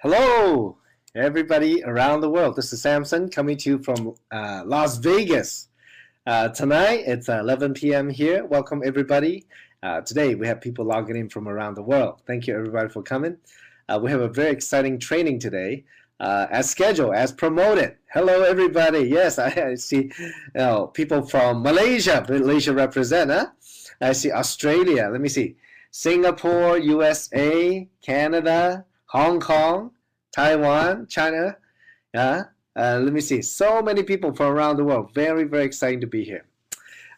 Hello, everybody around the world. This is Samson coming to you from Las Vegas. Tonight it's 11 p.m. here. Welcome, everybody. Today we have people logging in from around the world. Thank you, everybody, for coming. We have a very exciting training today, as scheduled, as promoted. Hello, everybody. Yes, I see people from Malaysia. Malaysia represent, huh? I see Australia. Let me see. Singapore, USA, Canada, Hong Kong, Taiwan, China. Let me see. So many people from around the world. Very, very exciting to be here.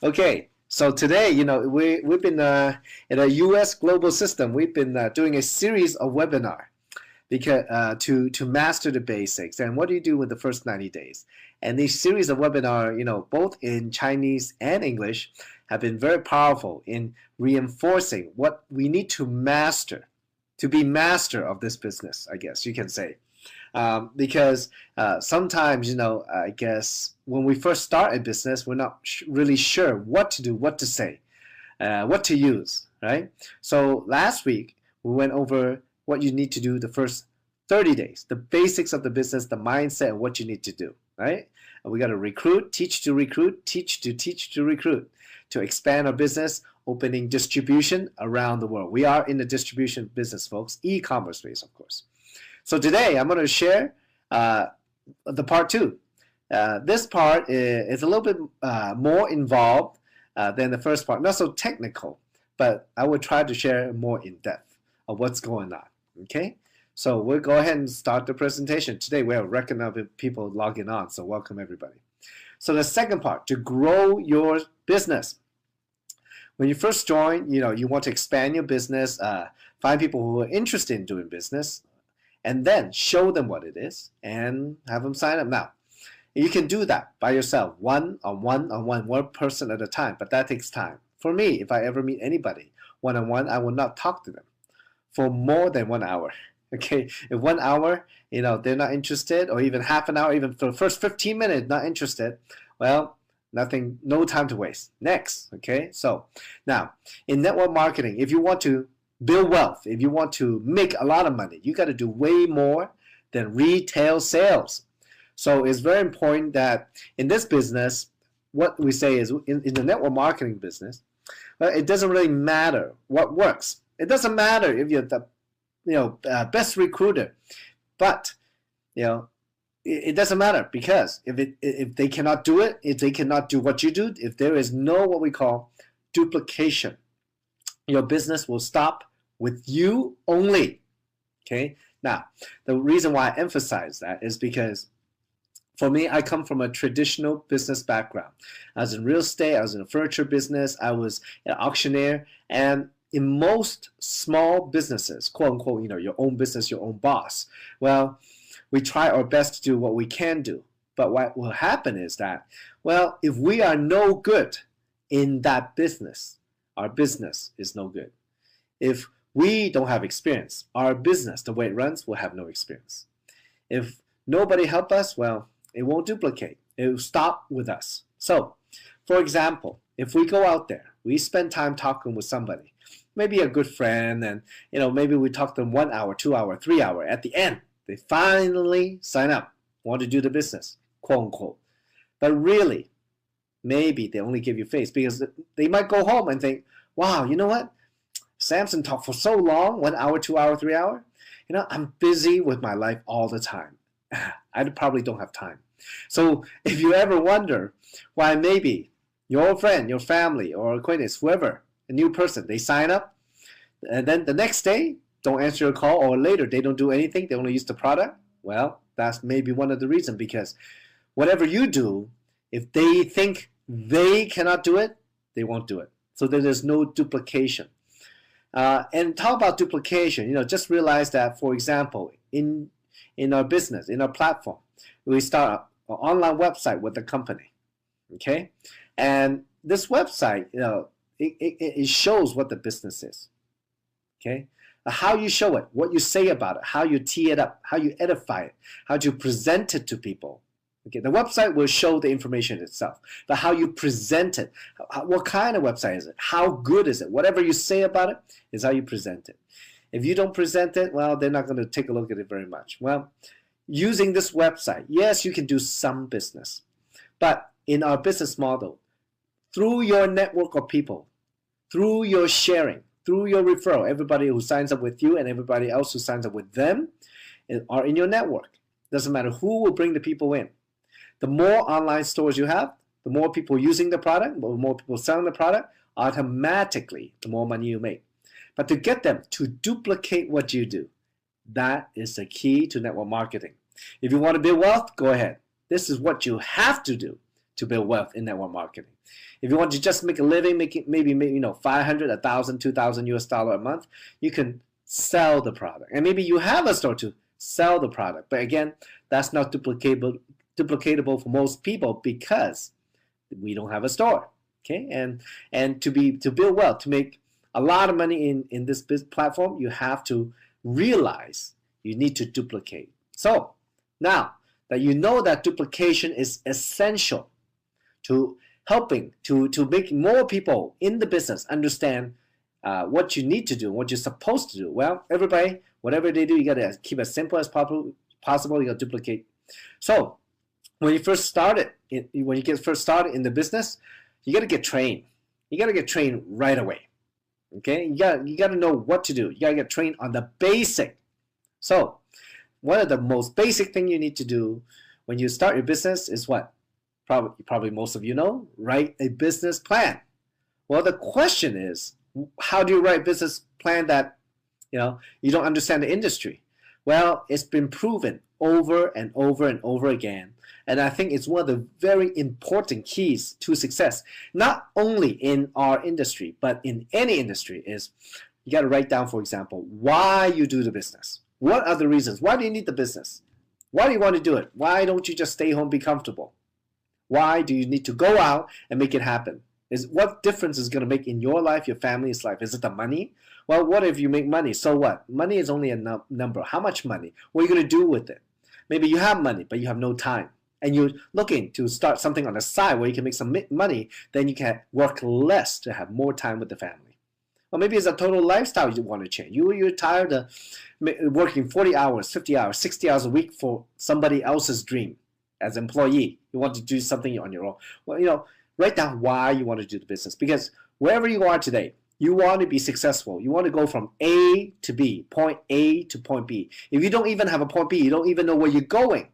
Okay, so today, we've been in a U.S. global system. We've been doing a series of webinar because to master the basics. And what do you do with the first 90 days? And these series of webinar, both in Chinese and English, have been very powerful in reinforcing what we need to master, to be master of this business, I guess you can say. Because sometimes, I guess when we first start a business, we're not really sure what to do, what to say, what to use, right? So last week, we went over what you need to do the first 30 days, the basics of the business, the mindset, and what you need to do, right? And we got to recruit, teach to recruit, teach to recruit, to expand our business, opening distribution around the world. We are in the distribution business, folks, e-commerce space, of course. So today I'm going to share the part two. This part is a little bit more involved than the first part. Not so technical, but I will try to share more in depth of what's going on. Okay, so we'll go ahead and start the presentation. Today we have a record number of people logging on, so welcome everybody. So the second part, to grow your business. When you first join, you want to expand your business, find people who are interested in doing business, and then show them what it is and have them sign up. Now, you can do that by yourself, one person at a time, but that takes time. For me, if I ever meet anybody one-on-one, I will not talk to them for more than 1 hour. Okay, if 1 hour, they're not interested, or even half an hour, even for the first 15 minutes, not interested, well, nothing, no time to waste. Next, okay? So now, in network marketing, if you want to build wealth, if you want to make a lot of money, you got to do way more than retail sales. So it's very important that in this business, what we say is in the network marketing business, well, it doesn't really matter what works. It doesn't matter if you're the best recruiter, but it doesn't matter, because if they cannot do it, if they cannot do what you do, if there is no what we call duplication, your business will stop with you only. Okay. Now, the reason why I emphasize that is because for me, I come from a traditional business background. I was in real estate, I was in a furniture business, I was an auctioneer, and in most small businesses, quote unquote, your own business, your own boss, well, we try our best to do what we can do. But what will happen is that, well, if we are no good in that business, our business is no good. If we don't have experience, our business, the way it runs, will have no experience. If nobody help us, well, it won't duplicate. It will stop with us. So, for example, if we go out there, we spend time talking with somebody, maybe a good friend, and maybe we talk to them 1 hour, 2 hour, 3 hour. At the end, they finally sign up, want to do the business, quote unquote. But really, maybe they only give you face because they might go home and think, wow, you know what? Samson talked for so long, 1 hour, 2 hour, 3 hour. I'm busy with my life all the time. I probably don't have time. So if you ever wonder why maybe your friend, your family, or acquaintance, whoever, a new person, they sign up, and then the next day, don't answer your call, or later they don't do anything, they only use the product, well, that's maybe one of the reasons, because whatever you do, if they think they cannot do it, they won't do it. So there's no duplication. And talk about duplication, just realize that, for example, in our business, in our platform, we start an online website with a company, okay? And this website, it shows what the business is, okay? How you show it, what you say about it, how you tee it up, how you edify it, how you present it to people. Okay, the website will show the information itself, but how you present it, what kind of website is it, how good is it, whatever you say about it is how you present it. If you don't present it, well, they're not going to take a look at it very much. Well, using this website, yes, you can do some business. But in our business model, through your network of people, through your sharing, through your referral, everybody who signs up with you and everybody else who signs up with them are in your network. Doesn't matter who will bring the people in. The more online stores you have, the more people using the product, the more people selling the product, automatically the more money you make. But to get them to duplicate what you do, that is the key to network marketing. If you want to build wealth, go ahead. This is what you have to do to build wealth in network marketing. If you want to just make a living, maybe 500, 1,000, 2,000 US dollar a month, you can sell the product. And maybe you have a store to sell the product. But again, that's not duplicatable for most people because we don't have a store. Okay, and to build wealth, to make a lot of money in this business platform, you have to realize you need to duplicate. So now that you know that duplication is essential to helping to make more people in the business understand what you need to do, what you're supposed to do. Well, everybody, whatever they do, you got to keep it as simple as possible. You got to duplicate. So when you first started, when you get first started in the business, you got to get trained. You got to get trained right away. Okay, you got to know what to do. You got to get trained on the basic. So one of the most basic thing you need to do when you start your business is what? Probably most of you know, write a business plan. Well, the question is, how do you write a business plan that you don't understand the industry? Well, it's been proven over and over and over again. And I think it's one of the very important keys to success, not only in our industry, but in any industry, is you got to write down, for example, why you do the business. What are the reasons? Why do you need the business? Why do you want to do it? Why don't you just stay home, be comfortable? Why do you need to go out and make it happen? What difference is going to make in your life, your family's life? Is it the money? Well, what if you make money? So what? Money is only a number. How much money? What are you going to do with it? Maybe you have money, but you have no time. And you're looking to start something on the side where you can make some money, then you can work less to have more time with the family. Or maybe it's a total lifestyle you want to change. You're tired of working 40 hours, 50 hours, 60 hours a week for somebody else's dream as an employee. You want to do something on your own. Well, write down why you want to do the business. Because wherever you are today, you want to be successful. You want to go from A to B, point A to point B. If you don't even have a point B, you don't even know where you're going.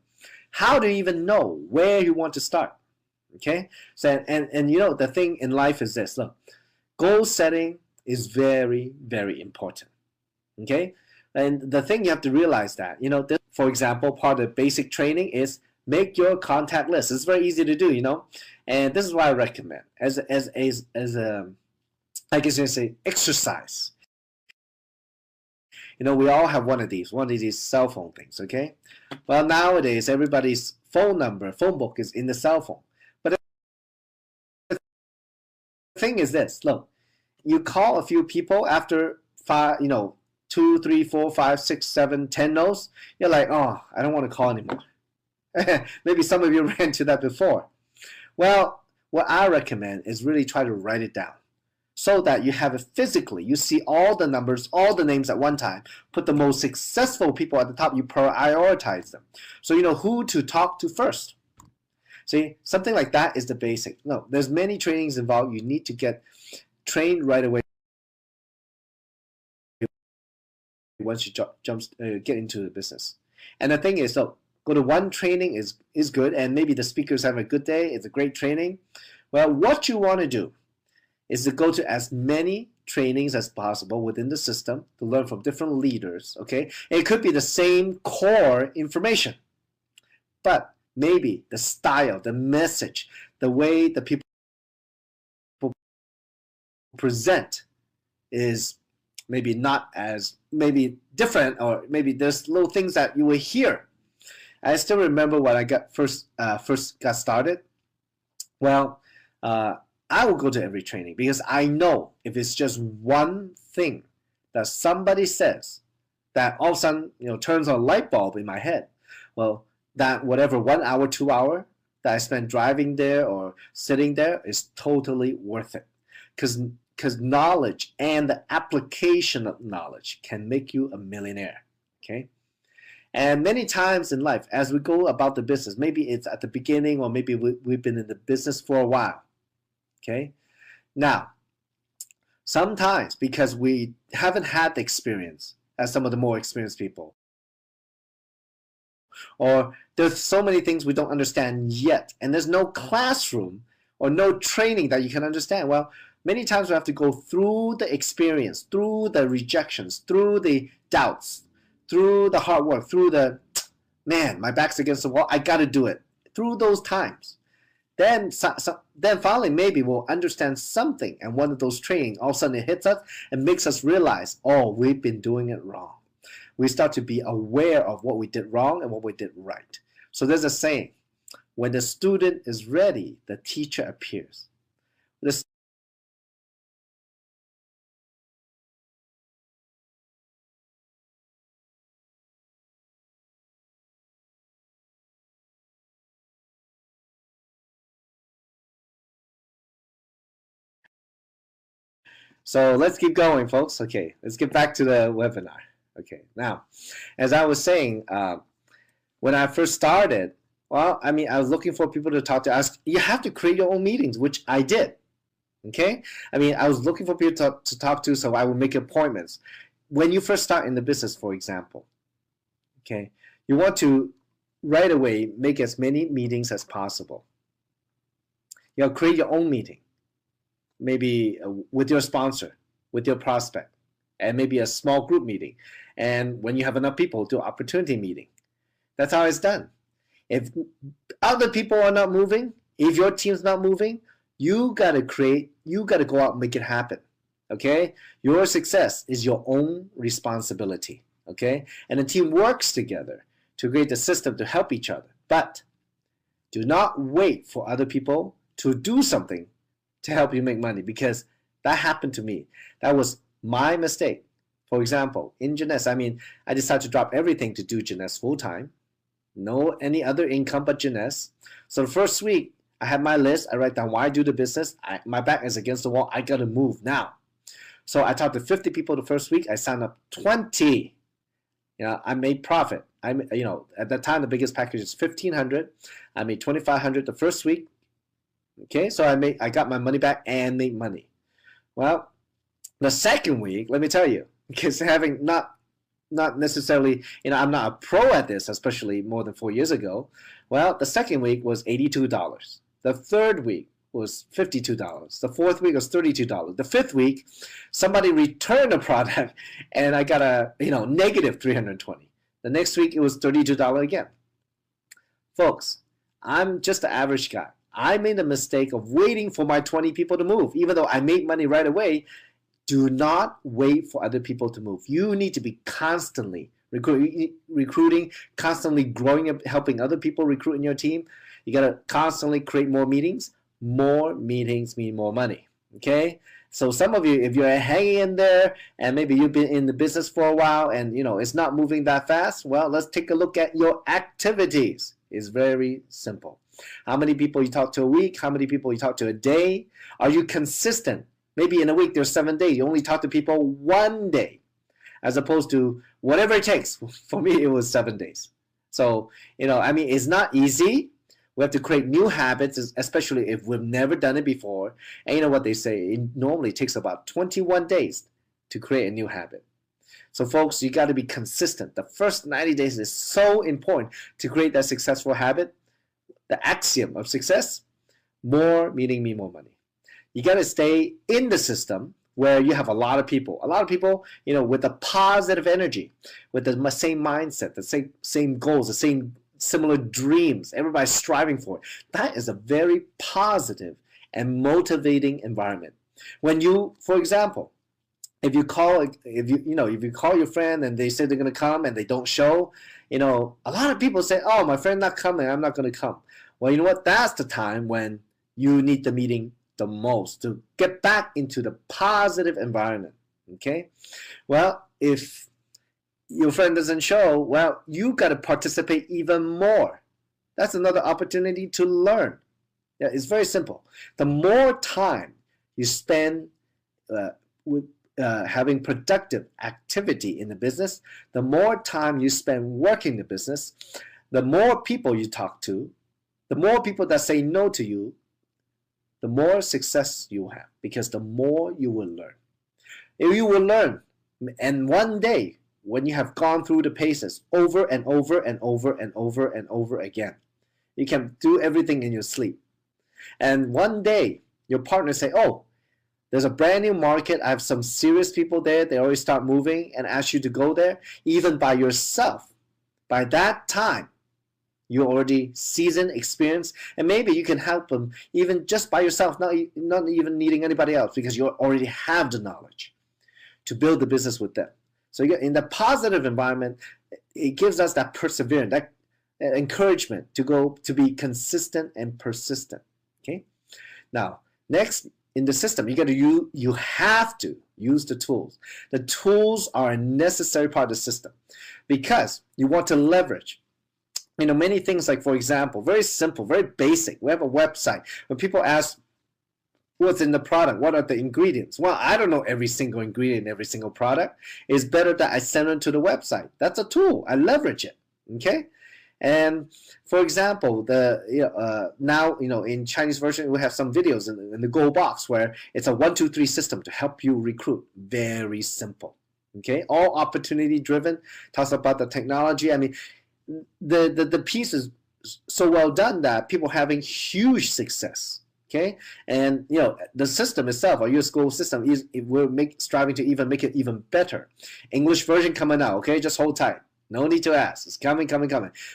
How do you even know where you want to start? Okay? So and the thing in life is this. Look, goal setting is very, very important. Okay? And the thing you have to realize that, this, for example, part of basic training is make your contact list. It's very easy to do, And this is what I recommend as a I guess you can say exercise. We all have one of these cell phone things, okay? Well, nowadays, everybody's phone book is in the cell phone. But the thing is this, look, you call a few people after 2, 3, 4, 5, 6, 7, 10 no's, you're like, oh, I don't want to call anymore. Maybe some of you ran into that before. Well, what I recommend is really try to write it down so that you have it physically. You see all the numbers, all the names at one time. Put the most successful people at the top. You prioritize them. So you know who to talk to first. See, something like that is the basic. No, there's many trainings involved. You need to get trained right away once you get into the business. And the thing is, so go to one training is good, and maybe the speakers have a good day. It's a great training. Well, what you want to do is to go to as many trainings as possible within the system to learn from different leaders, okay? And it could be the same core information, but maybe the style, the message, the way the people present is maybe not as, maybe different, or maybe there's little things that you will hear. I still remember when I first got started. Well, I will go to every training because I know if it's just one thing that somebody says that all of a sudden turns on a light bulb in my head, well, that whatever 1 hour, 2 hour that I spend driving there or sitting there is totally worth it. Because because knowledge and the application of knowledge can make you a millionaire. Okay. And many times in life, as we go about the business, maybe it's at the beginning or maybe we've been in the business for a while. Okay. Now, sometimes because we haven't had the experience as some of the more experienced people, or there's so many things we don't understand yet, and there's no classroom or no training that you can understand. Well, many times we have to go through the experience, through the rejections, through the doubts, through the hard work, through the, man, my back's against the wall, I got to do it. Through those times. Then finally maybe we'll understand something, and one of those training, all of a sudden it hits us and makes us realize, oh, we've been doing it wrong. We start to be aware of what we did wrong and what we did right. So there's a saying, when the student is ready, the teacher appears. So let's keep going, folks. Okay, let's get back to the webinar. Okay, now, as I was saying, when I first started, well, I mean, I was looking for people to talk to. You have to create your own meetings, which I did. Okay, I mean, I was looking for people to talk to, so I would make appointments. When you first start in the business, for example, okay, you want to right away make as many meetings as possible. You know, create your own meeting, maybe with your sponsor, with your prospect, and maybe a small group meeting. And when you have enough people, do opportunity meeting. That's how it's done. If other people are not moving, if your team's not moving, you gotta go out and make it happen. Okay? Your success is your own responsibility. Okay? And the team works together to create the system to help each other. But do not wait for other people to do something to help you make money, because that happened to me. That was my mistake. For example, in Jeunesse, I mean, I decided to drop everything to do Jeunesse full time. No any other income but Jeunesse. So the first week, I had my list. I write down why I do the business. My back is against the wall. I got to move now. So I talked to 50 people the first week. I signed up 20. You know, I made profit. At that time, the biggest package is $1,500. I made $2,500 the first week. Okay, so I got my money back and made money. Well, the second week, let me tell you, because having not necessarily, I'm not a pro at this, especially more than 4 years ago. Well, the second week was $82. The third week was $52. The fourth week was $32. The fifth week, somebody returned a product and I got a negative $320. The next week it was $32 again. Folks, I'm just an average guy. I made the mistake of waiting for my 20 people to move. Even though I made money right away, do not wait for other people to move. You need to be constantly recruiting, constantly growing up, helping other people recruit in your team. You got to constantly create more meetings. More meetings mean more money. Okay? So some of you, if you're hanging in there and maybe you've been in the business for a while and it's not moving that fast, well, let's take a look at your activities. It's very simple. How many people you talk to a week? How many people you talk to a day? Are you consistent? Maybe in a week there's 7 days. You only talk to people 1 day, as opposed to whatever it takes. For me, it was 7 days. So, it's not easy. We have to create new habits, especially if we've never done it before. And you know what they say? It normally takes about 21 days to create a new habit. So folks, you got to be consistent. The first 90 days is so important to create that successful habit. The axiom of success, more meaning me more money. You got to stay in the system where you have a lot of people, with a positive energy, with the same mindset, the same goals, the same similar dreams. Everybody's striving for it. That is a very positive and motivating environment. When you, for example, if you call your friend and they say they're going to come and they don't show, a lot of people say, oh, my friend not coming, I'm not going to come. Well, you know what? That's the time when you need the meeting the most to get back into the positive environment. Okay? Well, if your friend doesn't show, well, you got to participate even more. That's another opportunity to learn. Yeah, it's very simple. The more time you spend having productive activity in the business, the more time you spend working the business, the more people you talk to, the more people that say no to you, the more success you have, because the more you will learn. If you will learn, and one day, when you have gone through the paces over and over and over and over and over again, you can do everything in your sleep. And one day, your partner say, oh, there's a brand new market. I have some serious people there. They already start moving and ask you to go there, even by yourself. By that time, you're already seasoned, experienced, and maybe you can help them even just by yourself, not even needing anybody else, because you already have the knowledge to build the business with them. So in the positive environment, it gives us that perseverance, that encouragement to be consistent and persistent. Okay. Now, next in the system, you have to use the tools. The tools are a necessary part of the system because you want to leverage. Many things, like, for example, very simple, very basic. We have a website. When people ask what's in the product, what are the ingredients? Well, I don't know every single ingredient in every single product. It's better that I send them to the website. That's a tool. I leverage it. Okay. And for example, now in Chinese version we have some videos in the Go box where it's a 1, 2, 3 system to help you recruit. Very simple. Okay, all opportunity driven. Talks about the technology. I mean, the piece is so well done that people having huge success. Okay, and the system itself, our US school system, we're striving to even make it even better. English version coming out. Okay, just hold tight. No need to ask. It's coming.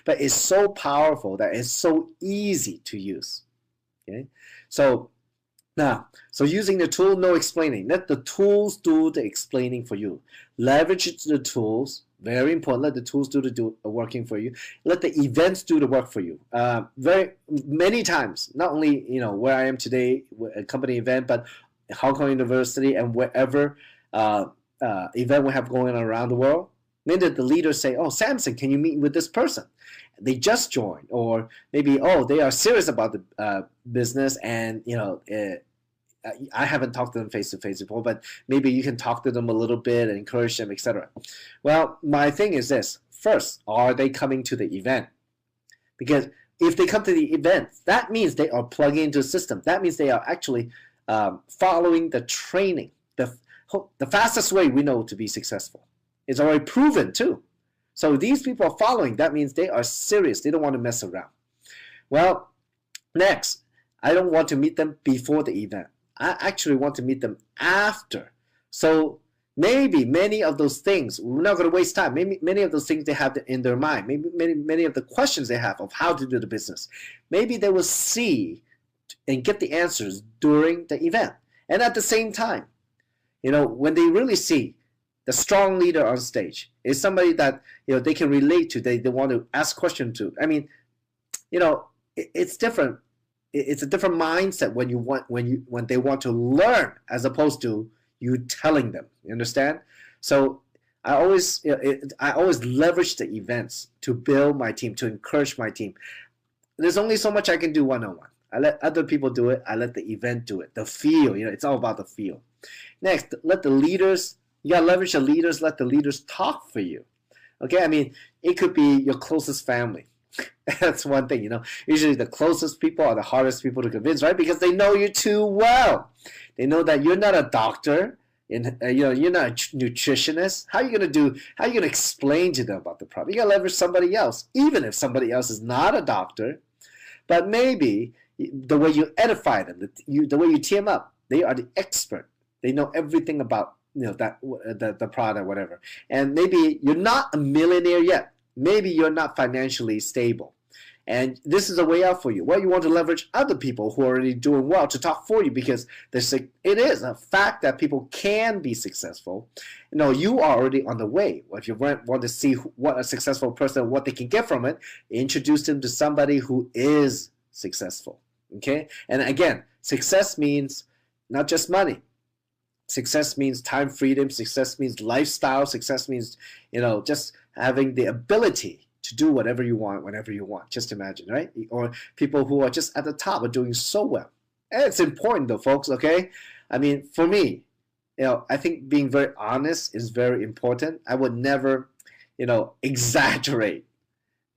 But it's so powerful that it's so easy to use. Okay, so using the tool, no explaining. Let the tools do the explaining for you. Leverage the tools. Very important. Let the tools do the working for you. Let the events do the work for you. Very many times, not only where I am today, a company event, but Hong Kong University and wherever event we have going on around the world. Maybe the leaders say, oh, Samson, can you meet with this person? They just joined, or maybe, oh, they are serious about the business, and I haven't talked to them face to face before, but maybe you can talk to them a little bit and encourage them, etc. Well, my thing is this: first, are they coming to the event? Because if they come to the event, that means they are plugging into the system. That means they are actually following the training. The fastest way we know to be successful. It's already proven too. So these people are following. That means they are serious. They don't want to mess around. Well, next, I don't want to meet them before the event. I actually want to meet them after. So maybe many of those things, we're not going to waste time. Maybe many of those things they have in their mind. Maybe many of the questions they have of how to do the business. Maybe they will see and get the answers during the event. And at the same time, when they really see the strong leader on stage is somebody that they can relate to, they want to ask questions to. I mean, it's different. It's a different mindset when they want to learn as opposed to you telling them. You understand? So I always leverage the events to build my team, to encourage my team. There's only so much I can do one-on-one. I let other people do it. I let the event do it. The feel, it's all about the feel. Next, let the leaders. You gotta leverage the leaders. Let the leaders talk for you. Okay, I mean, it could be your closest family. That's one thing, Usually the closest people are the hardest people to convince, right? Because they know you too well. They know that you're not a doctor, and you're not a nutritionist. How are you gonna explain to them about the problem? You gotta leverage somebody else, even if somebody else is not a doctor. But maybe the way you edify them, the way you team up, they are the expert. They know everything about the product, whatever. And maybe you're not a millionaire yet. Maybe you're not financially stable. And this is a way out for you. Well, you want to leverage other people who are already doing well to talk for you, because it is a fact that people can be successful. You are already on the way. Well, if you want to see what a successful person, what they can get from it, introduce them to somebody who is successful. Okay? And again, success means not just money. Success means time freedom. Success means lifestyle. Success means, just having the ability to do whatever you want, whenever you want. Just imagine, right? Or people who are just at the top are doing so well. And it's important though, folks, okay? I mean, for me, I think being very honest is very important. I would never, exaggerate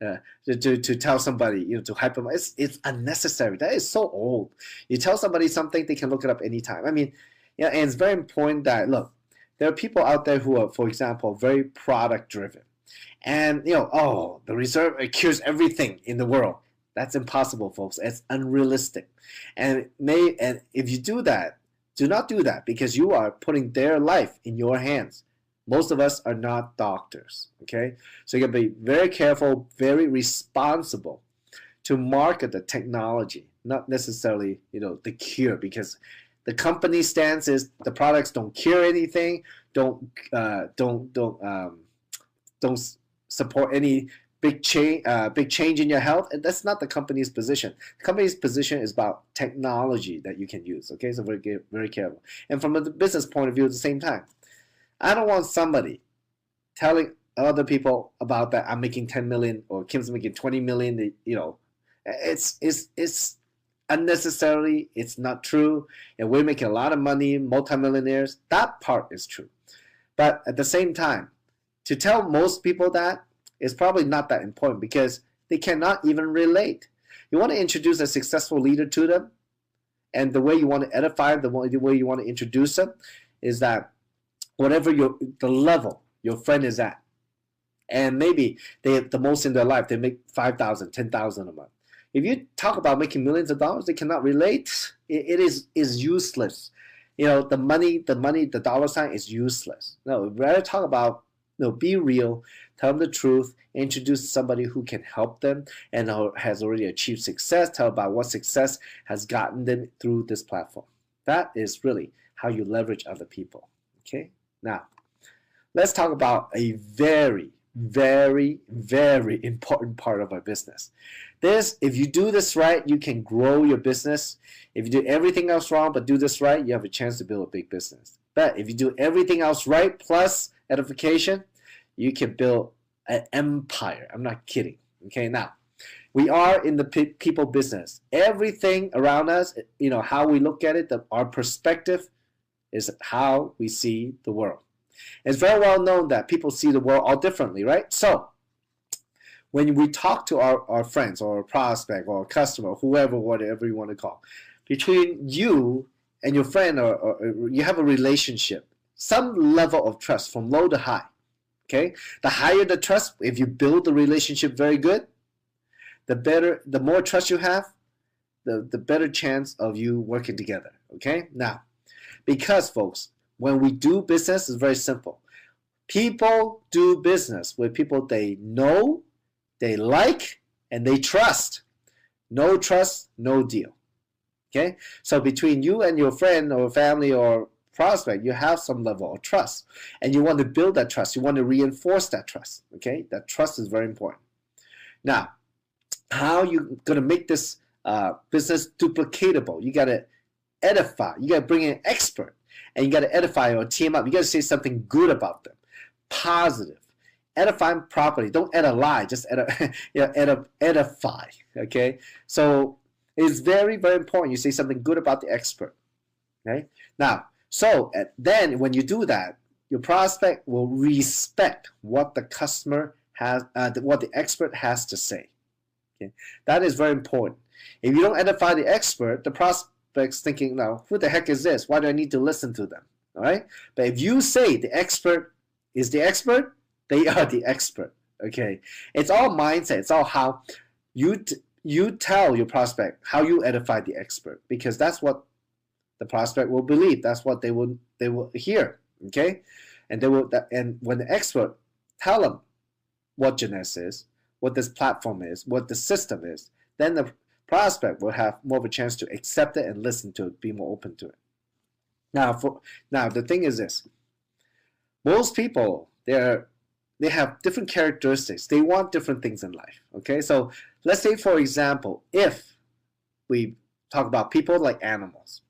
to tell somebody, to hyper. It's unnecessary. That is so old. You tell somebody something, they can look it up anytime. I mean, and it's very important that, look, there are people out there who are, for example, very product driven, and oh, the reserve cures everything in the world. That's impossible, folks. It's unrealistic, and if you do that, do not do that, because you are putting their life in your hands. Most of us are not doctors, okay? So you gotta be very careful, very responsible to market the technology, not necessarily, the cure, because the company stance is the products don't cure anything, don't support any big change in your health, and that's not the company's position. The company's position is about technology that you can use, okay? So very careful. And from a business point of view, at the same time, I don't want somebody telling other people about that I'm making 10 million or Kim's making 20 million. It's unnecessary. It's not true. And we're making a lot of money, multimillionaires. That part is true. But at the same time, to tell most people that is probably not that important, because they cannot even relate. You want to introduce a successful leader to them, and the way you want to edify them, the way you want to introduce them is that whatever the level your friend is at, and maybe they have the most in their life, they make 5,000, 10,000 a month. If you talk about making millions of dollars, they cannot relate. It is useless. The money, the dollar sign is useless. No, we'd rather talk about, be real, tell them the truth, introduce somebody who can help them and has already achieved success, tell about what success has gotten them through this platform. That is really how you leverage other people. Okay? Now, let's talk about a very, very, very important part of our business. If you do this right, you can grow your business. If you do everything else wrong but do this right, you have a chance to build a big business. But if you do everything else right plus edification, you can build an empire. I'm not kidding. Okay, now, we are in the people business. Everything around us, how we look at it, our perspective is how we see the world. It's very well known that people see the world all differently, right? So when we talk to our friends or a prospect or a customer, whoever, whatever you want to call, between you and your friend, or you have a relationship, some level of trust from low to high, okay? The higher the trust, if you build the relationship very good, the more trust you have, the better chance of you working together, okay? Now, because, folks, when we do business, it's very simple. People do business with people they know, they like, and they trust. No trust, no deal. Okay? So between you and your friend or family or prospect, you have some level of trust. And you want to build that trust. You want to reinforce that trust. Okay? That trust is very important. Now, how are you going to make this business duplicatable? You got to edify. You got to bring in an expert, and you got to edify or team up. You got to say something good about them, positive. Edify them properly. Don't add a lie. Just edify. Okay. So it's very, very important. You say something good about the expert. Okay. Now, then when you do that, your prospect will respect what the customer has, what the expert has to say. Okay. That is very important. If you don't edify the expert, the prospect's thinking, now, who the heck is this? Why do I need to listen to them? All right. But if you say the expert is the expert, they are the expert. Okay. It's all mindset. It's all how you tell your prospect how you edify the expert, because that's what the prospect will believe. That's what they will hear. Okay. And and when the expert tell them what Genes is, what this platform is, what the system is, then the prospect will have more of a chance to accept it and listen to it, be more open to it. Now, the thing is this: most people, they have different characteristics. They want different things in life. Okay, so let's say, for example, if we talk about people like animals,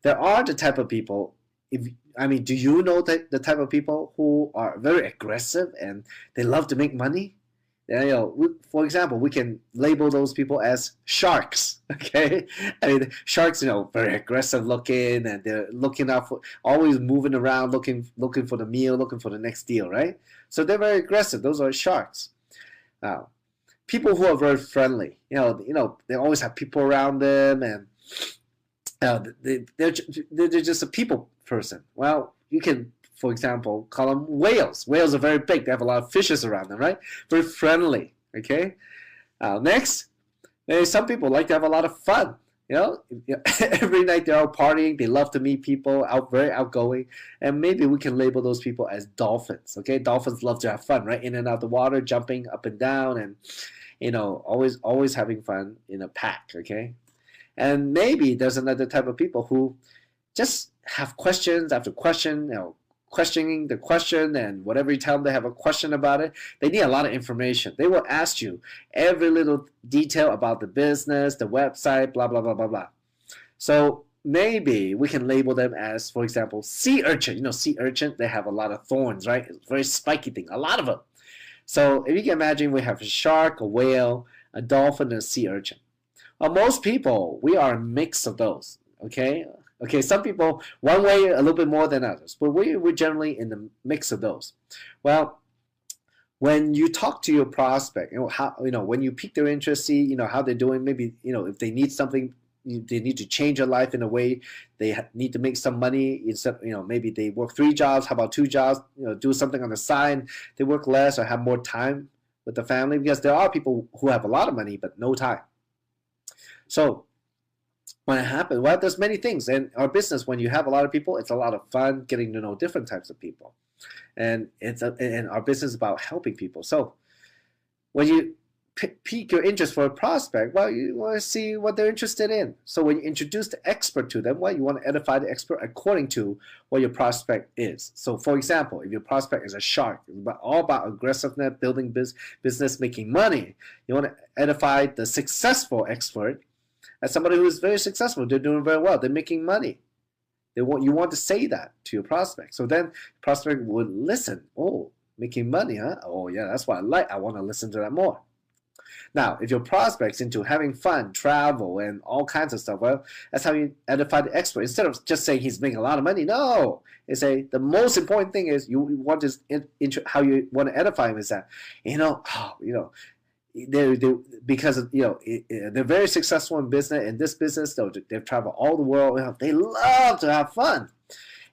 there are the type of people. Do you know the type of people who are very aggressive and they love to make money? For example, we can label those people as sharks. Okay, I mean sharks, very aggressive looking, and they're looking out for, always moving around, looking for the meal, looking for the next deal, right? So they're very aggressive. Those are sharks. Now, people who are very friendly, they always have people around them, and they're just a people person. Well, you can, for example, call them whales. Whales are very big. They have a lot of fishes around them, right? Very friendly. Okay. Next, some people like to have a lot of fun. Every night they're out partying. They love to meet people, very outgoing, and maybe we can label those people as dolphins. Okay, dolphins love to have fun, right? In and out the water, jumping up and down, and always having fun in a pack. Okay. And maybe there's another type of people who just have questions after question, questioning the question, and whatever you tell them they have a question about it, they need a lot of information. They will ask you every little detail about the business, the website, blah, blah, blah, blah, blah. So maybe we can label them as, for example, sea urchin. Sea urchin, they have a lot of thorns, right? It's a very spiky thing, a lot of them. So if you can imagine, we have a shark, a whale, a dolphin, and a sea urchin. Well, most people, we are a mix of those, okay? Okay, some people, one way a little bit more than others, but we're generally in the mix of those. Well, when you talk to your prospect, when you pique their interest, see, how they're doing, maybe, if they need something, they need to change their life in a way, they need to make some money, instead, maybe they work 3 jobs, how about 2 jobs, do something on the side, they work less or have more time with the family, because there are people who have a lot of money but no time. So when it happens, well, there's many things in our business. When you have a lot of people, it's a lot of fun getting to know different types of people, and and our business is about helping people. So when you pique your interest for a prospect, well, you want to see what they're interested in. So when you introduce the expert to them, well, you want to edify the expert according to what your prospect is. So for example, if your prospect is a shark, it's all about aggressiveness, building business, making money, you want to edify the successful expert as somebody who is very successful. They're doing very well. They're making money. You want to say that to your prospect. So then prospect would listen. Oh, making money, huh? Oh, yeah, that's what I like. I want to listen to that more. Now, if your prospect's into having fun, travel, and all kinds of stuff, well, that's how you edify the expert. Instead of just saying he's making a lot of money, no. The most important thing is you want to, how you want to edify him is that, because they're very successful in this business. They've traveled all the world. They love to have fun,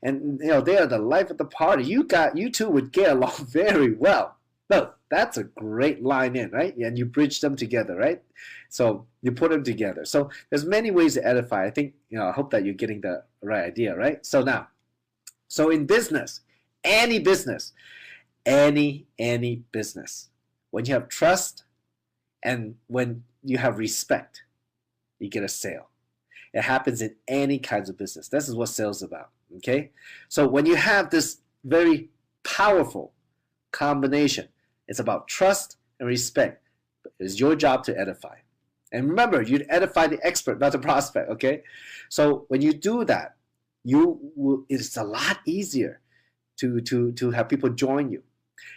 and they are the life of the party. You two would get along very well. No, that's a great line in, right? And you bridge them together, right? So you put them together. So there's many ways to edify. I think I hope that you're getting the right idea, right? So now, in business, any business, any business, when you have trust. And when you have respect, you get a sale. It happens in any kinds of business. This is what sales is about, okay? So when you have this very powerful combination, it's about trust and respect. It's your job to edify. And remember, you edify the expert, not the prospect, okay? So when you do that, it's a lot easier to have people join you.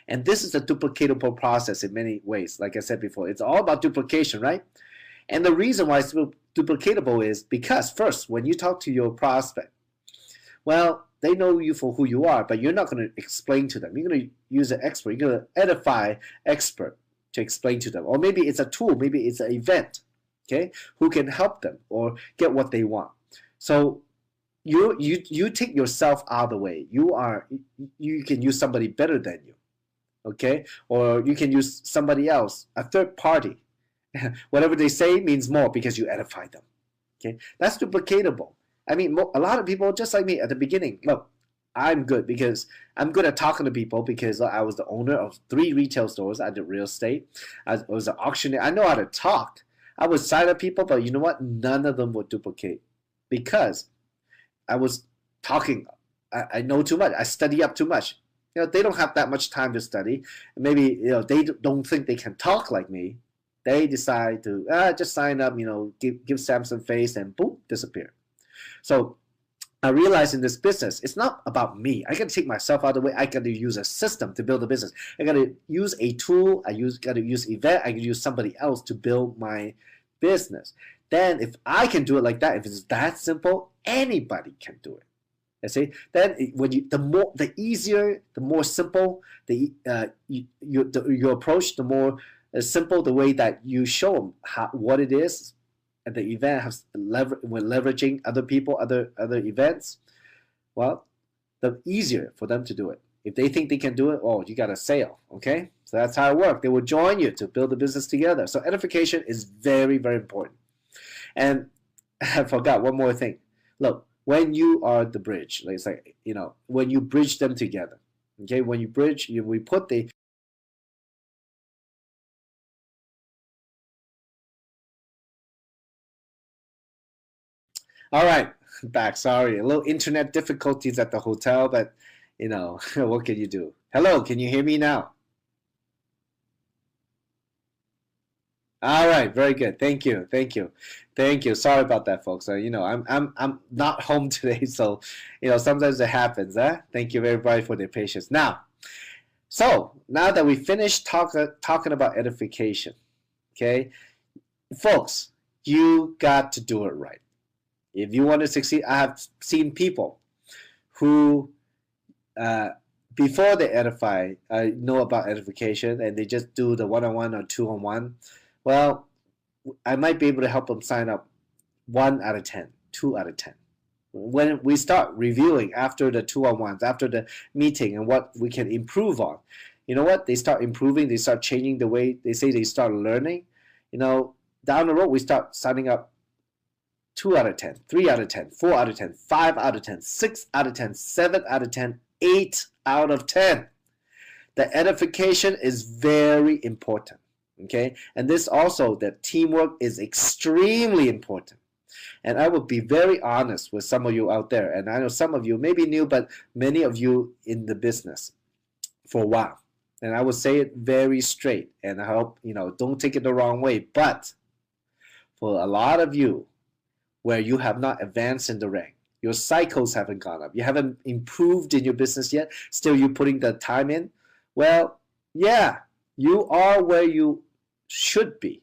And this is a duplicatable process in many ways. Like I said before, it's all about duplication, right? And the reason why it's duplicatable is because, first, when you talk to your prospect, well, they know you for who you are, but you're not going to explain to them. You're going to use an expert. You're going to edify expert to explain to them. Or maybe it's a tool. Maybe it's an event, okay, who can help them or get what they want. So you take yourself out of the way. You can use somebody better than you. Okay, or you can use somebody else, a third party. Whatever they say means more because you edify them. Okay, that's duplicatable. I mean, a lot of people, just like me at the beginning, look, I'm good because I'm good at talking to people because I was the owner of 3 retail stores. I did real estate. I was an auctioneer. I know how to talk. I would sign up people, but you know what? None of them would duplicate because I was talking. I know too much. I study up too much. They don't have that much time to study. Maybe they don't think they can talk like me. They decide to just sign up. Give Samson face and boom, disappear. So I realize in this business, it's not about me. I got to take myself out of the way. I got to use a system to build a business. I got to use a tool. Got to use event. I can use somebody else to build my business. Then if I can do it like that, if it's that simple, anybody can do it. I say then when you the easier, the more simple your approach, the more simple the way that you show them what it is. And the event has when leveraging other people, other events, well, the easier for them to do it. If they think they can do it, oh, you got a sale, okay? So that's how it works. They will join you to build the business together. So edification is very, very important. And I forgot one more thing. Look, when you are the bridge, like it's like, you know, when you bridge them together, okay? When you bridge, we put the All right, back. Sorry, a little internet difficulties at the hotel, but you know, what can you do? Hello, can you hear me now? All right, very good. Thank you, thank you, thank you. Sorry about that, folks. You know, I'm not home today, so you know sometimes it happens. Thank you everybody for their patience. Now that we finished talking about edification, okay, folks, you got to do it right. If you want to succeed, I have seen people who, uh, before they edify, know about edification and they just do the one-on-one or two-on-one. Well, I might be able to help them sign up 1 out of 10, 2 out of 10. When we start reviewing after the two-on-ones, after the meeting and what we can improve on, you know what? They start improving, they start changing the way they say they start learning. You know, down the road, we start signing up 2 out of 10, 3 out of 10, 4 out of 10, 5 out of 10, 6 out of 10, 7 out of 10, 8 out of 10. The edification is very important, okay? And this also, that teamwork is extremely important. And I will be very honest with some of you out there, and I know some of you may be new, but many of you in the business for a while. And I will say it very straight, and I hope, you know, don't take it the wrong way, but for a lot of you, where you have not advanced in the rank. Your cycles haven't gone up. You haven't improved in your business yet. Still, you're putting the time in. Well, yeah, you are where you should be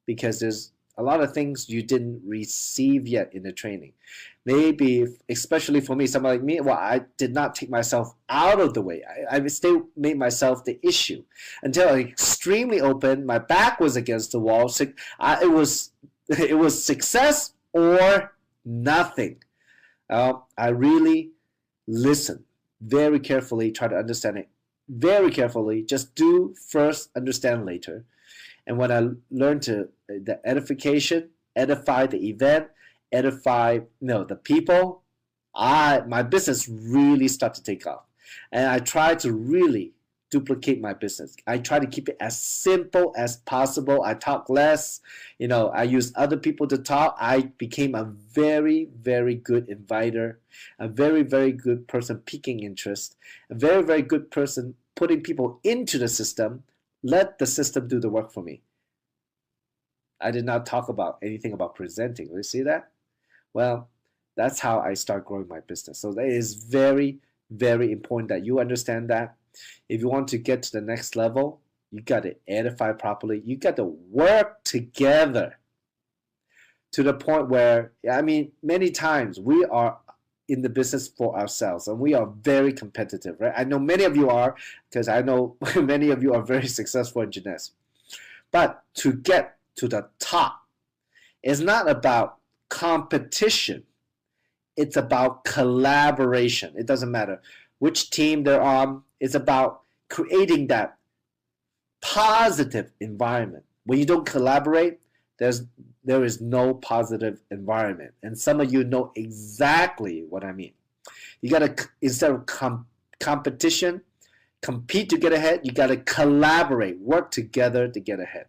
because there's a lot of things you didn't receive yet in the training. Maybe, especially for me, someone like me, well, I did not take myself out of the way. I still made myself the issue until I extremely open. My back was against the wall. So it was success or nothing. I really listen very carefully, try to understand it very carefully. Just do first, understand later. And when I learned the edification, edify the event, edify the people, my business really start to take off. And I try to really duplicate my business. I try to keep it as simple as possible. I talk less. You know, I use other people to talk. I became a very, very good inviter, a very, very good person piquing interest, a very, very good person putting people into the system. Let the system do the work for me. I did not talk about anything about presenting. You see that? Well, that's how I start growing my business. So that is very, very important that you understand that. If you want to get to the next level, you got to edify properly. You got to work together to the point where, I mean, many times we are in the business for ourselves and we are very competitive, right? I know many of you are because I know many of you are very successful engineers. But to get to the top, it's not about competition. It's about collaboration. It doesn't matter which team they're on. It's about creating that positive environment. When you don't collaborate, there is no positive environment. And some of you know exactly what I mean. You got to, instead of competition, compete to get ahead, you got to collaborate, work together to get ahead.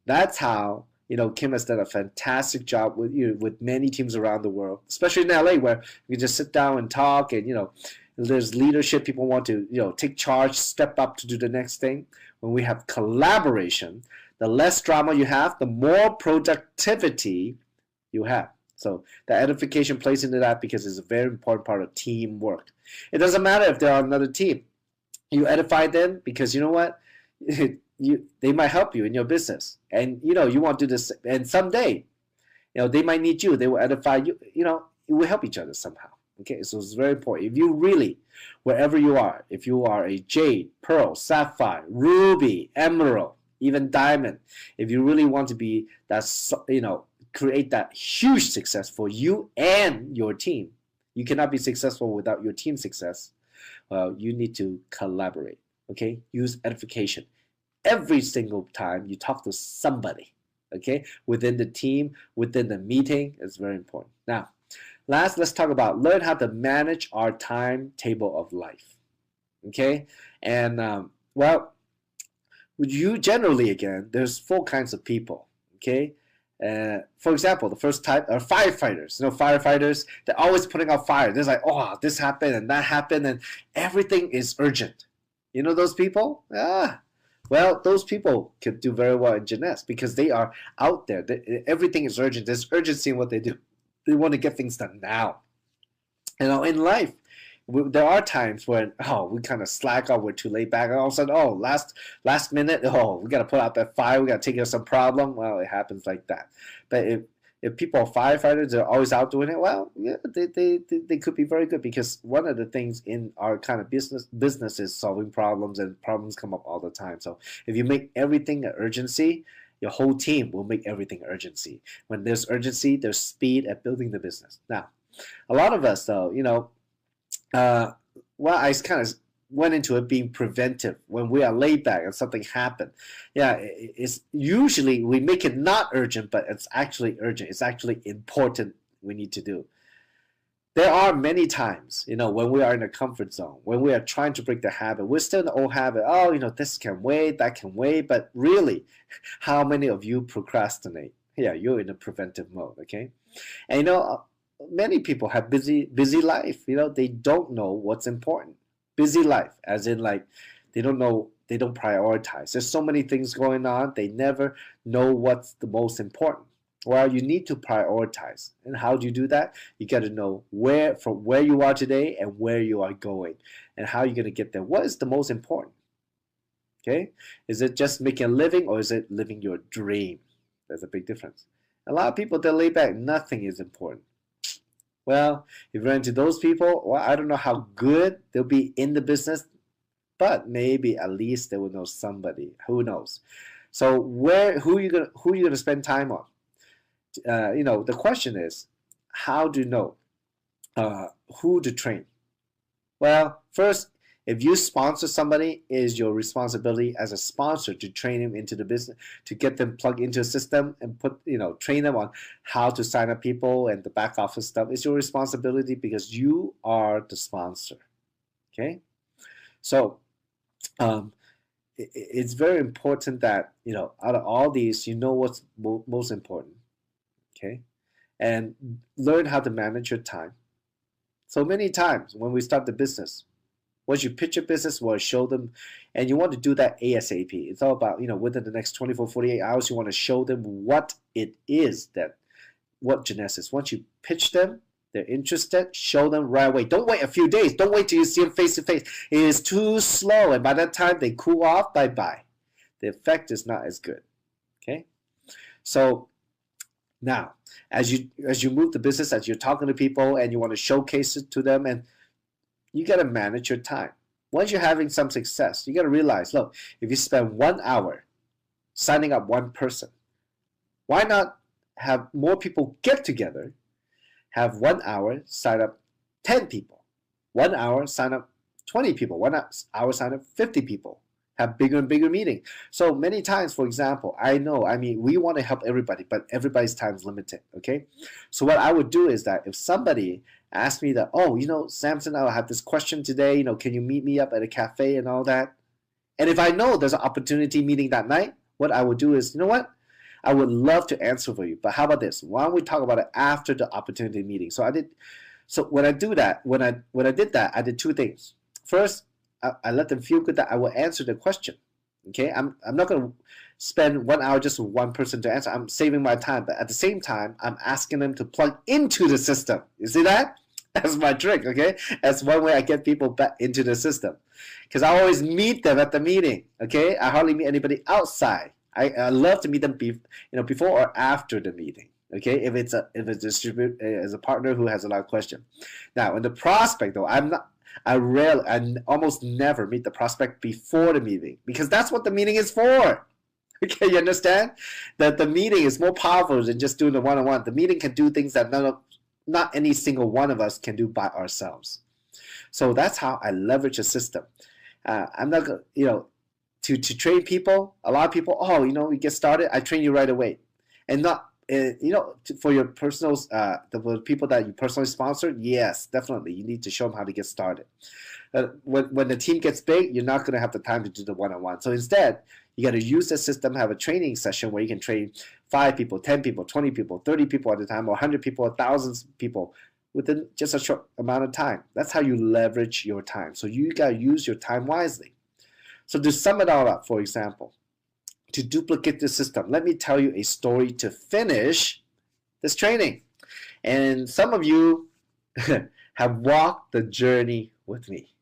That's how, you know, Kim has done a fantastic job with many teams around the world, especially in LA, where you just sit down and talk and, you know, there's leadership. People want to, you know, take charge, step up to do the next thing. When we have collaboration, the less drama you have, the more productivity you have. So the edification plays into that because it's a very important part of teamwork. It doesn't matter if they're on another team. You edify them because you know what? They might help you in your business. And you want to do this, and someday, they might need you. They will edify you. It will help each other somehow. Okay, so it's very important. If you really, wherever you are, if you are a jade, pearl, sapphire, ruby, emerald, even diamond, if you really want to be that, create that huge success for you and your team, you cannot be successful without your team success. Well, you need to collaborate. Okay, use edification every single time you talk to somebody. Okay, within the team, within the meeting, it's very important. Now, last, let's talk about learn how to manage our timetable of life. Okay, and well, you generally, again, there's 4 kinds of people. Okay, for example, the first type are firefighters. Firefighters, they're always putting out fire. They're like, oh, this happened and that happened, and everything is urgent. Those people? Well, those people could do very well in gymnastics because they are out there. Everything is urgent. There's urgency in what they do. They want to get things done now. In life, there are times when we kind of slack off, we're too laid back, and all of a sudden, last minute, we got to put out that fire, we got to take care of some problem. Well, it happens like that. But if people are firefighters, they're always out doing it. Well, yeah, they could be very good because one of the things in our kind of business is solving problems, and problems come up all the time. So if you make everything an urgency, your whole team will make everything urgency. When there's urgency, there's speed at building the business. Now, a lot of us, though, I kind of went into it being preventive. When we are laid back and something happened, it's usually we make it not urgent, but it's actually urgent. It's actually important. We need to do. There are many times, when we are in a comfort zone, when we are trying to break the habit, we're still in the old habit. Oh, this can wait, that can wait. But really, how many of you procrastinate? Yeah, you're in a preventive mode, okay? And many people have busy life. They don't know what's important. Busy life, as in like they don't know, they don't prioritize. There's so many things going on. They never know what's the most important. Well, you need to prioritize. And how do you do that? You got to know from where you are today and where you are going and how you're going to get there. What is the most important? Okay? Is it just making a living, or is it living your dream? There's a big difference. A lot of people, they're laid back. Nothing is important. Well, if you run into those people, well, I don't know how good they'll be in the business, but maybe at least they will know somebody. Who knows? So who are you gonna spend time on? The question is, how do you know who to train? Well, first, if you sponsor somebody, it is your responsibility as a sponsor to train them into the business, to get them plugged into a system and train them on how to sign up people and the back office stuff. It's your responsibility because you are the sponsor. Okay, so it's very important that out of all these, what's most important. Okay, and learn how to manage your time. So many times when we start the business, once you pitch your business, well, show them, and you want to do that ASAP. It's all about, within the next 24, 48 hours, you want to show them what it is what gymnastics. Once you pitch them, they're interested, show them right away. Don't wait a few days. Don't wait till you see them face to face. It is too slow, and by that time they cool off, bye-bye. The effect is not as good, okay? So now, as you move the business, as you're talking to people and you want to showcase it to them, and you got to manage your time. Once you're having some success, you got to realize, look, if you spend 1 hour signing up one person, why not have more people get together, have 1 hour sign up 10 people, 1 hour sign up 20 people, 1 hour sign up 50 people, have bigger and bigger meeting. So many times, for example, we want to help everybody, but everybody's time is limited, okay? So what I would do is that if somebody ask me that, Samson, I have this question today, can you meet me up at a cafe and all that? And if I know there's an opportunity meeting that night, what I would do is, I would love to answer for you, but how about this? Why don't we talk about it after the opportunity meeting? So when I did that, I did 2 things. First, I let them feel good that I will answer the question. Okay, I'm not going to spend 1 hour just with one person to answer. I'm saving my time, but at the same time, I'm asking them to plug into the system. You see that? That's my trick, okay? That's one way I get people back into the system. Because I always meet them at the meeting, okay? I hardly meet anybody outside. I love to meet them before or after the meeting, okay? If it's a as a partner who has a lot of questions. Now, in the prospect though, I almost never meet the prospect before the meeting because that's what the meeting is for. Okay, you understand? That the meeting is more powerful than just doing the one-on-one. The meeting can do things that not any single one of us can do by ourselves. So that's how I leverage a system. I'm not going to train people. A lot of people, we get started, I train you right away. And not, for your personal, the people that you personally sponsor, yes, definitely. You need to show them how to get started. When the team gets big, you're not going to have the time to do the one-on-one. So instead, you got to use the system, have a training session where you can train 5 people, 10 people, 20 people, 30 people at a time, or 100 people, 1,000 people within just a short amount of time. That's how you leverage your time. So you got to use your time wisely. So to sum it all up, for example, to duplicate the system, let me tell you a story to finish this training. And some of you have walked the journey with me.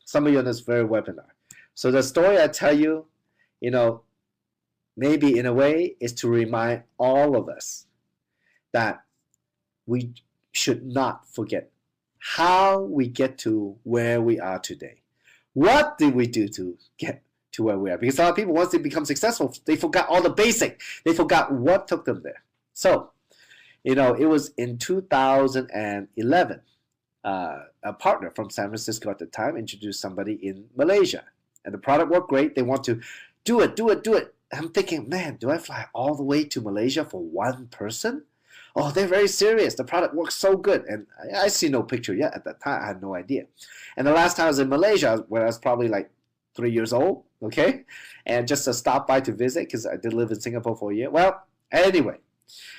Some of you on this very webinar. So the story I tell you, maybe in a way is to remind all of us that we should not forget how we get to where we are today. What did we do to get to where we are? Because a lot of people, once they become successful, they forgot all the basic. They forgot what took them there. So, it was in 2011. A partner from San Francisco at the time introduced somebody in Malaysia. And the product worked great. They want to do it. I'm thinking, man, do I fly all the way to Malaysia for one person? Oh, they're very serious. The product works so good. And I see no picture yet at that time. I had no idea. And the last time I was in Malaysia, where I was probably like 3 years old, okay? And just to stop by to visit, because I did live in Singapore for a year. Well, anyway.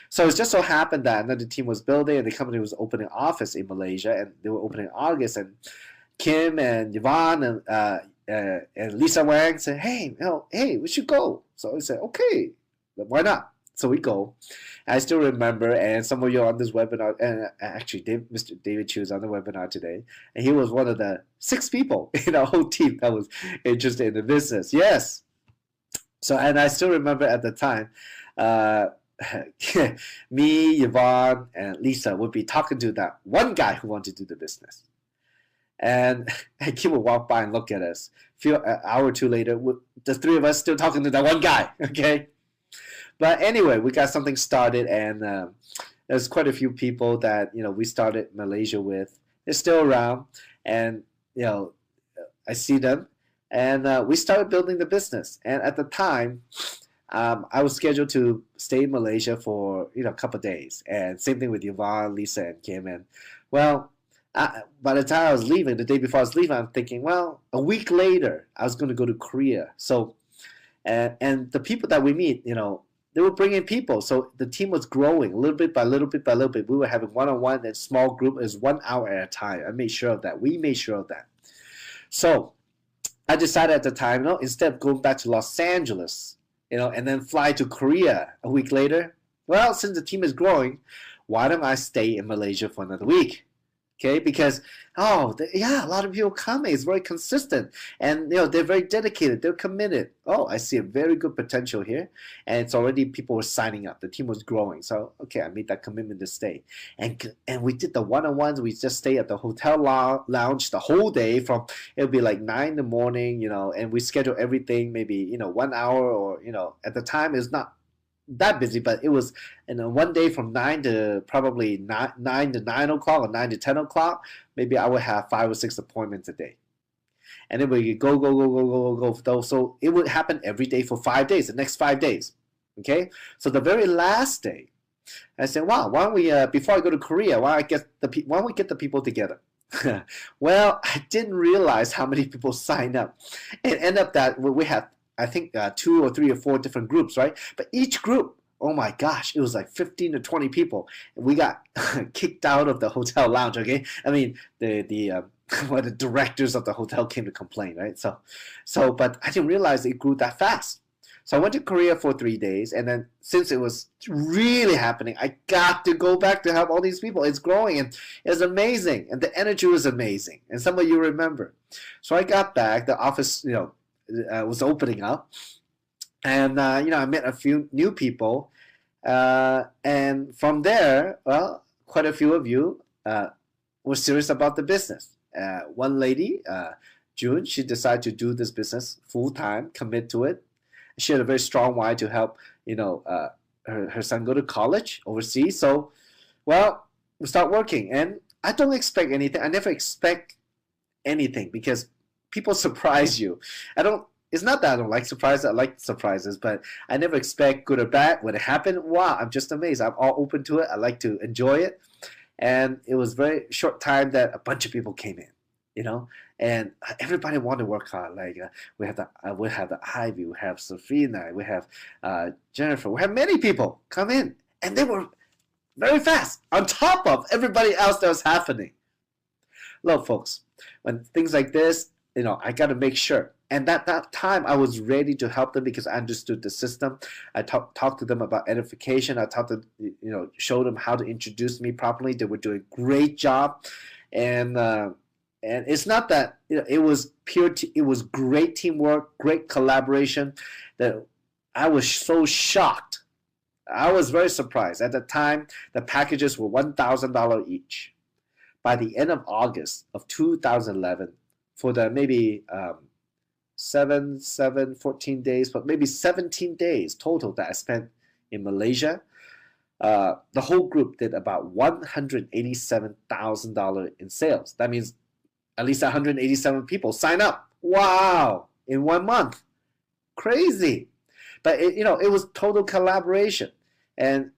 So it just so happened that another team was building and the company was opening an office in Malaysia. And they were opening in August. And Kim and Yvonne and Lisa Wang said, hey, we should go. So I said, okay, why not? So we go. I still remember, and some of you are on this webinar, and actually Mr. David Chu is on the webinar today, and he was one of the 6 people in our whole team that was interested in the business. Yes. So, and I still remember at the time, me, Yvonne, and Lisa would be talking to that one guy who wanted to do the business. And Kim would walk by and look at us. An hour or two later, the 3 of us still talking to that one guy, okay? But anyway, we got something started, and there's quite a few people that we started Malaysia with. They're still around, and I see them, and we started building the business. And at the time, I was scheduled to stay in Malaysia for a couple of days, and same thing with Yvonne, Lisa, and Kim. And well, by the time I was leaving, the day before I was leaving, I'm thinking, well, a week later, I was going to go to Korea. So, and the people that we meet, they were bringing people. So the team was growing little bit by little bit by little bit. We were having one-on-one and small group is 1 hour at a time. I made sure of that. We made sure of that. So I decided at the time, instead of going back to Los Angeles, and then fly to Korea a week later, well, since the team is growing, why don't I stay in Malaysia for another week? Okay, because a lot of people coming. It's very consistent, and they're very dedicated. They're committed. Oh, I see a very good potential here, and it's already people were signing up. The team was growing, so okay, I made that commitment to stay. And we did the one-on-ones. We just stay at the hotel lounge the whole day. From it'll be like 9 in the morning, and we schedule everything maybe 1 hour or at the time it's not that busy, but it was one day from 9 to probably 9 to 9 o'clock or 9 to 10 o'clock. Maybe I would have 5 or 6 appointments a day, and then we could go. So it would happen every day for 5 days. The next 5 days, okay. So the very last day, I said, "Wow, why don't we before I go to Korea, why don't we get the people together?" Well, I didn't realize how many people signed up. It ended up that we had, I think 2 or 3 or 4 different groups, right? But each group, oh my gosh, it was like 15 to 20 people. And we got kicked out of the hotel lounge, okay? I mean, the when the directors of the hotel came to complain, right? But I didn't realize it grew that fast. So I went to Korea for 3 days, and then since it was really happening, I got to go back to help all these people. It's growing, and it's amazing, and the energy was amazing. And some of you remember. So I got back. The office, was opening up, and I met a few new people, and from there, well, quite a few of you were serious about the business. One lady, June, she decided to do this business full time, commit to it. She had a very strong why to help, her son go to college overseas. So, well, we start working, and I don't expect anything. I never expect anything because people surprise you. I don't. It's not that I don't like surprises. I like surprises, but I never expect good or bad. When it happened, wow, I'm just amazed. I'm all open to it. I like to enjoy it, and it was very short time that a bunch of people came in, and everybody wanted to work hard. Like we have the Ivy, we have Safina, we have Jennifer, we have many people come in, and they were very fast on top of everybody else that was happening. Look, folks, when things like this, I got to make sure. And at that time, I was ready to help them because I understood the system. I talked to them about edification. I talked to, showed them how to introduce me properly. They were doing a great job, and it's not that it was it was great teamwork, great collaboration. That I was so shocked. I was very surprised. At the time, the packages were $1,000 each. By the end of August of 2011, for the maybe 14 days, but maybe 17 days total that I spent in Malaysia, the whole group did about $187,000 in sales. That means at least 187 people sign up. Wow! In 1 month. Crazy. But it was total collaboration. And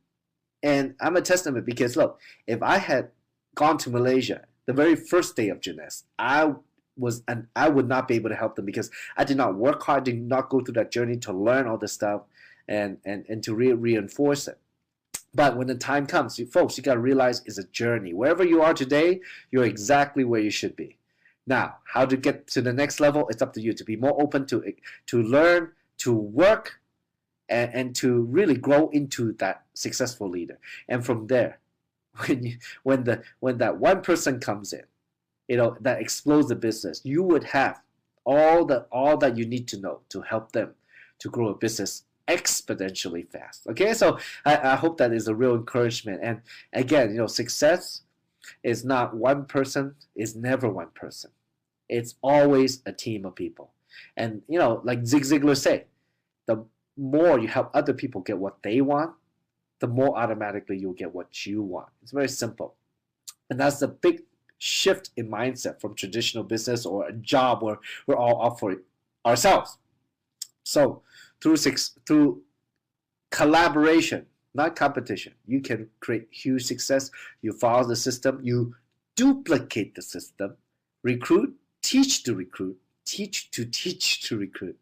I'm a testament because look, if I had gone to Malaysia the very first day of Jeunesse, I would not be able to help them because I did not work hard, did not go through that journey to learn all this stuff and to reinforce it. But when the time comes, folks, you got to realize it's a journey. Wherever you are today, you're exactly where you should be. Now, how to get to the next level, it's up to you to be more open to learn, to work, and to really grow into that successful leader. And from there, when that one person comes in, that explodes the business, you would have all that you need to know to help them to grow a business exponentially fast. Okay, so I hope that is a real encouragement. And again, success is not one person, is never one person. It's always a team of people. And like Zig Ziglar say, the more you help other people get what they want, the more automatically you'll get what you want. It's very simple. And that's the big shift in mindset from traditional business or a job where we're all up for ourselves. So through collaboration, not competition, you can create huge success. You follow the system, you duplicate the system, recruit, teach to recruit, teach to recruit.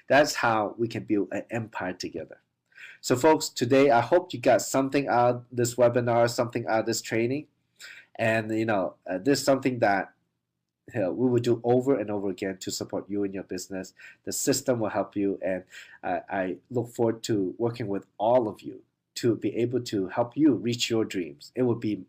That's how we can build an empire together. So folks, today I hope you got something out of this webinar, something out of this training. And this is something that we will do over and over again to support you in your business. The system will help you, and I look forward to working with all of you to be able to help you reach your dreams. It would be